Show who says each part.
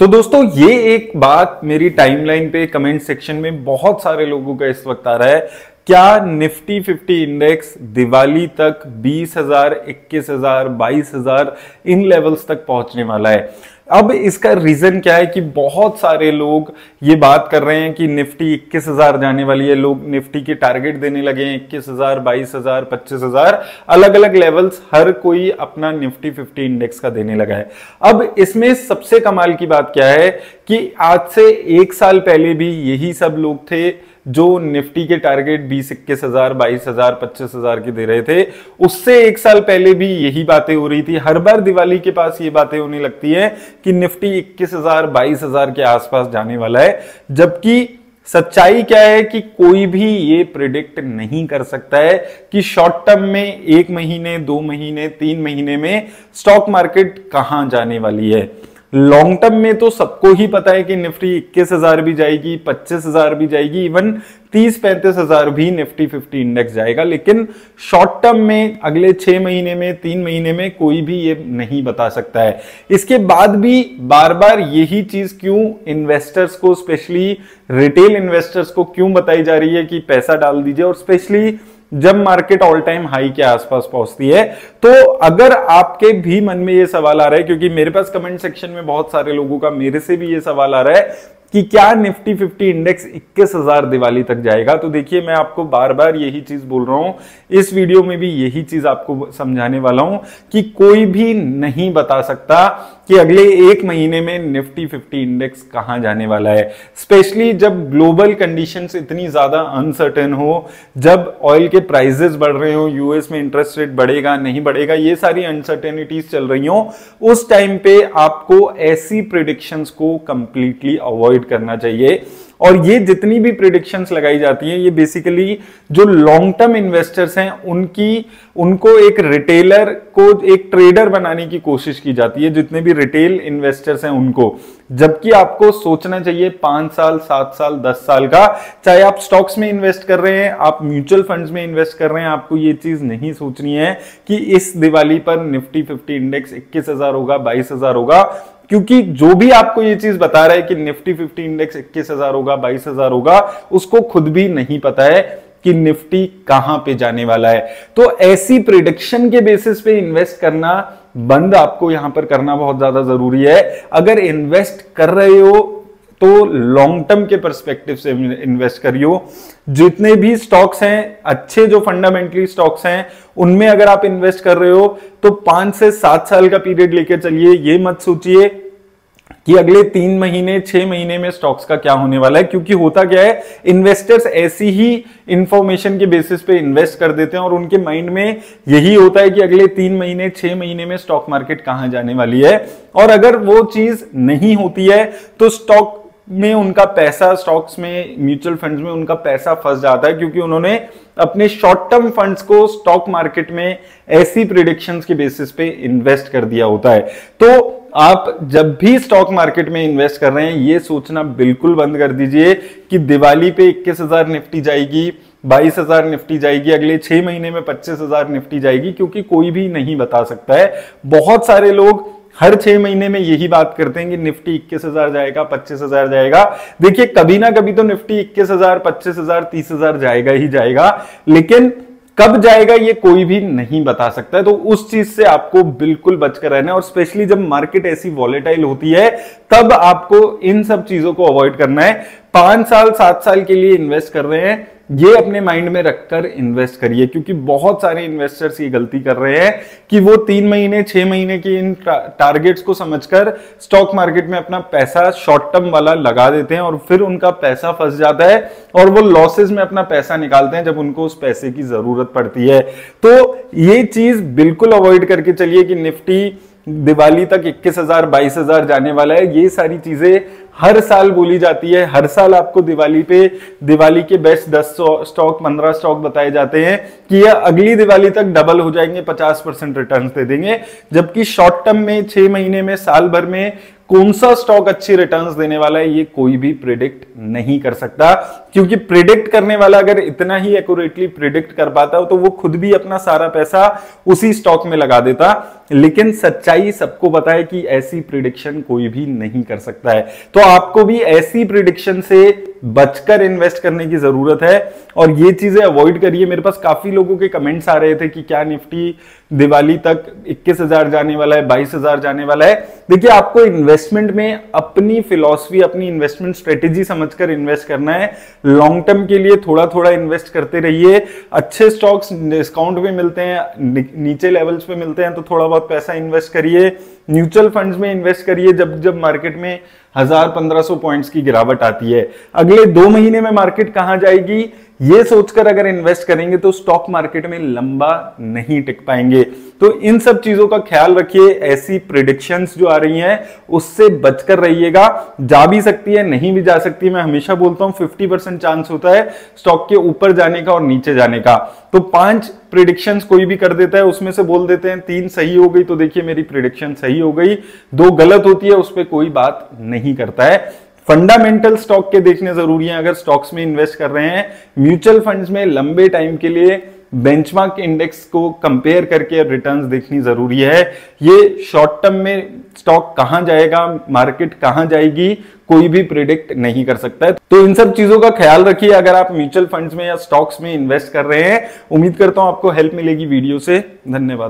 Speaker 1: तो दोस्तों ये एक बात मेरी टाइमलाइन पे कमेंट सेक्शन में बहुत सारे लोगों का इस वक्त आ रहा है, क्या निफ्टी 50 इंडेक्स दिवाली तक 20,000, 21,000, 22,000 इन लेवल्स तक पहुंचने वाला है। अब इसका रीजन क्या है कि बहुत सारे लोग ये बात कर रहे हैं कि निफ्टी 21,000 जाने वाली है, लोग निफ्टी के टारगेट देने लगे हैं 21,000, 22,000, 25,000, अलग अलग लेवल्स हर कोई अपना निफ्टी 50 इंडेक्स का देने लगा है। अब इसमें सबसे कमाल की बात क्या है कि आज से एक साल पहले भी यही सब लोग थे जो निफ्टी के टारगेट 20-21,000, 22,000, 25,000 के दे रहे थे। उससे एक साल पहले भी यही बातें हो रही थी। हर बार दिवाली के पास ये बातें होने लगती है कि निफ्टी 21,000, 22,000 के आसपास जाने वाला है, जबकि सच्चाई क्या है कि कोई भी ये प्रिडिक्ट नहीं कर सकता है कि शॉर्ट टर्म में 1 महीने, 2 महीने, 3 महीने में स्टॉक मार्केट कहां जाने वाली है। लॉन्ग टर्म में तो सबको ही पता है कि निफ्टी 21,000 भी जाएगी, 25,000 भी जाएगी, इवन 30-35,000 भी निफ्टी 50 इंडेक्स जाएगा। लेकिन शॉर्ट टर्म में अगले 6 महीने में, 3 महीने में कोई भी ये नहीं बता सकता है। इसके बाद भी बार बार यही चीज क्यों इन्वेस्टर्स को, स्पेशली रिटेल इन्वेस्टर्स को क्यों बताई जा रही है कि पैसा डाल दीजिए, और स्पेशली जब मार्केट ऑल टाइम हाई के आसपास पहुंचती है। तो अगर आपके भी मन में ये सवाल आ रहा है, क्योंकि मेरे पास कमेंट सेक्शन में बहुत सारे लोगों का मेरे से भी ये सवाल आ रहा है कि क्या निफ्टी 50 इंडेक्स 21,000 दिवाली तक जाएगा, तो देखिए मैं आपको बार बार यही चीज बोल रहा हूं, इस वीडियो में भी यही चीज आपको समझाने वाला हूं कि कोई भी नहीं बता सकता कि अगले 1 महीने में निफ्टी 50 इंडेक्स कहां जाने वाला है। स्पेशली जब ग्लोबल कंडीशंस इतनी ज्यादा अनसर्टेन हो, जब ऑयल के प्राइसेस बढ़ रहे हो, यूएस में इंटरेस्ट रेट बढ़ेगा नहीं बढ़ेगा, ये सारी अनसर्टेनिटीज चल रही हो, उस टाइम पे आपको ऐसी प्रिडिक्शंस को कंप्लीटली अवॉइड करना चाहिए। और ये जितनी भी प्रिडिक्शंस लगाई जाती हैं, ये बेसिकली जो लॉन्ग टर्म इन्वेस्टर्स हैं उनको एक रिटेलर को एक ट्रेडर बनाने की कोशिश की जाती है, जितने भी रिटेल इन्वेस्टर्स हैं उनको। जबकि आपको सोचना चाहिए 5 साल, 7 साल, 10 साल का, चाहे आप स्टॉक्स में इन्वेस्ट कर रहे हैं, आप म्यूचुअल फंड्स में इन्वेस्ट कर रहे हैं, आपको ये चीज नहीं सोचनी है कि इस दिवाली पर निफ्टी 50 इंडेक्स 21,000 होगा, 22,000 होगा, क्योंकि जो भी आपको ये चीज बता रहा है कि निफ्टी 50 इंडेक्स 21,000 होगा, 22,000 होगा, उसको खुद भी नहीं पता है कि निफ्टी कहां पे जाने वाला है। तो ऐसी प्रिडिक्शन के बेसिस पे इन्वेस्ट करना बंद आपको यहां पर करना बहुत ज्यादा जरूरी है। अगर इन्वेस्ट कर रहे हो तो लॉन्ग टर्म के पर्सपेक्टिव से इन्वेस्ट करियो। जितने भी स्टॉक्स हैं, अच्छे जो फंडामेंटली स्टॉक्स हैं, उनमें अगर आप इन्वेस्ट कर रहे हो तो 5 से 7 साल का पीरियड लेकर चलिए। ये मत सोचिए कि अगले 3 महीने, 6 महीने में स्टॉक्स का क्या होने वाला है, क्योंकि होता क्या है, इन्वेस्टर्स ऐसी ही इंफॉर्मेशन के बेसिस पे इन्वेस्ट कर देते हैं और उनके माइंड में यही होता है कि अगले 3 महीने, 6 महीने में स्टॉक मार्केट कहां जाने वाली है। और अगर वो चीज नहीं होती है तो स्टॉक में उनका पैसा, स्टॉक्स में, म्यूचुअल फंड्स में उनका पैसा फंस जाता है, क्योंकि उन्होंने अपने शॉर्ट टर्म फंड्स को स्टॉक मार्केट में ऐसी प्रिडिक्शंस के बेसिस पे इन्वेस्ट कर दिया होता है। तो आप जब भी स्टॉक मार्केट में इन्वेस्ट कर रहे हैं, ये सोचना बिल्कुल बंद कर दीजिए कि दिवाली पे 21,000 निफ्टी जाएगी, 22,000 निफ्टी जाएगी, अगले 6 महीने में 25,000 निफ्टी जाएगी, क्योंकि कोई भी नहीं बता सकता है। बहुत सारे लोग हर 6 महीने में यही बात करते हैं कि निफ्टी 21,000 जाएगा, 25,000 जाएगा। देखिए कभी ना कभी तो निफ्टी 21,000, 25,000, 30,000 जाएगा ही जाएगा, लेकिन कब जाएगा ये कोई भी नहीं बता सकता है। तो उस चीज से आपको बिल्कुल बचकर रहना है, और स्पेशली जब मार्केट ऐसी वॉलेटाइल होती है तब आपको इन सब चीजों को अवॉइड करना है। 5 साल, 7 साल के लिए इन्वेस्ट कर रहे हैं, ये अपने माइंड में रखकर इन्वेस्ट करिए, क्योंकि बहुत सारे इन्वेस्टर्स ये गलती कर रहे हैं कि वो 3 महीने, 6 महीने की इन टारगेट्स को समझकर स्टॉक मार्केट में अपना पैसा शॉर्ट टर्म वाला लगा देते हैं, और फिर उनका पैसा फंस जाता है और वो लॉसेस में अपना पैसा निकालते हैं जब उनको उस पैसे की जरूरत पड़ती है। तो ये चीज बिल्कुल अवॉइड करके चलिए कि निफ्टी दिवाली तक 21,000, 22,000 जाने वाला है। ये सारी चीजें हर साल बोली जाती है, हर साल आपको दिवाली पे दिवाली के बेस्ट 10 स्टॉक, 15 स्टॉक बताए जाते हैं कि ये अगली दिवाली तक डबल हो जाएंगे, 50% रिटर्न दे देंगे। जबकि शॉर्ट टर्म में 6 महीने में, साल भर में कौन सा स्टॉक अच्छी रिटर्न्स देने वाला है ये कोई भी प्रिडिक्ट नहीं कर सकता, क्योंकि प्रिडिक्ट करने वाला अगर इतना ही एक्यूरेटली प्रिडिक्ट कर पाता तो वो खुद भी अपना सारा पैसा उसी स्टॉक में लगा देता। लेकिन सच्चाई सबको पता है कि ऐसी प्रिडिक्शन कोई भी नहीं कर सकता है। तो आपको भी ऐसी प्रिडिक्शन से बचकर इन्वेस्ट करने की जरूरत है और ये चीजें अवॉइड करिए। मेरे पास काफी लोगों के कमेंट्स आ रहे थे कि क्या निफ्टी दिवाली तक 21,000 जाने वाला है, 22,000 जाने वाला है। देखिए, आपको इन्वेस्टमेंट में अपनी फिलॉसफी, अपनी इन्वेस्टमेंट स्ट्रेटेजी समझकर इन्वेस्ट करना है। लॉन्ग टर्म के लिए थोड़ा थोड़ा इन्वेस्ट करते रहिए। अच्छे स्टॉक्स डिस्काउंट पे मिलते हैं, नीचे लेवल्स पे मिलते हैं तो थोड़ा बहुत पैसा इन्वेस्ट करिए। म्यूचुअल फंड्स में इन्वेस्ट करिए जब जब मार्केट में 1000-1500 पॉइंट्स की गिरावट आती है। अगले 2 महीने में मार्केट कहां जाएगी ये सोचकर अगर इन्वेस्ट करेंगे तो स्टॉक मार्केट में लंबा नहीं टिक पाएंगे। तो इन सब चीजों का ख्याल रखिए। ऐसी प्रिडिक्शंस जो आ रही हैं उससे बचकर रहिएगा। जा भी सकती है, नहीं भी जा सकती। मैं हमेशा बोलता हूं 50% चांस होता है स्टॉक के ऊपर जाने का और नीचे जाने का। तो 5 प्रिडिक्शंस कोई भी कर देता है, उसमें से बोल देते हैं 3 सही हो गई तो देखिए मेरी प्रिडिक्शन सही हो गई, 2 गलत होती है उस पर कोई बात नहीं करता है। फंडामेंटल स्टॉक के देखने जरूरी हैं अगर स्टॉक्स में इन्वेस्ट कर रहे हैं। म्यूचुअल फंड्स में लंबे टाइम के लिए बेंचमार्क इंडेक्स को कंपेयर करके रिटर्न्स देखनी जरूरी है। ये शॉर्ट टर्म में स्टॉक कहां जाएगा, मार्केट कहां जाएगी, कोई भी प्रिडिक्ट नहीं कर सकता है। तो इन सब चीजों का ख्याल रखिए अगर आप म्यूचुअल फंड्स में या स्टॉक्स में इन्वेस्ट कर रहे हैं। उम्मीद करता हूं आपको हेल्प मिलेगी वीडियो से। धन्यवाद।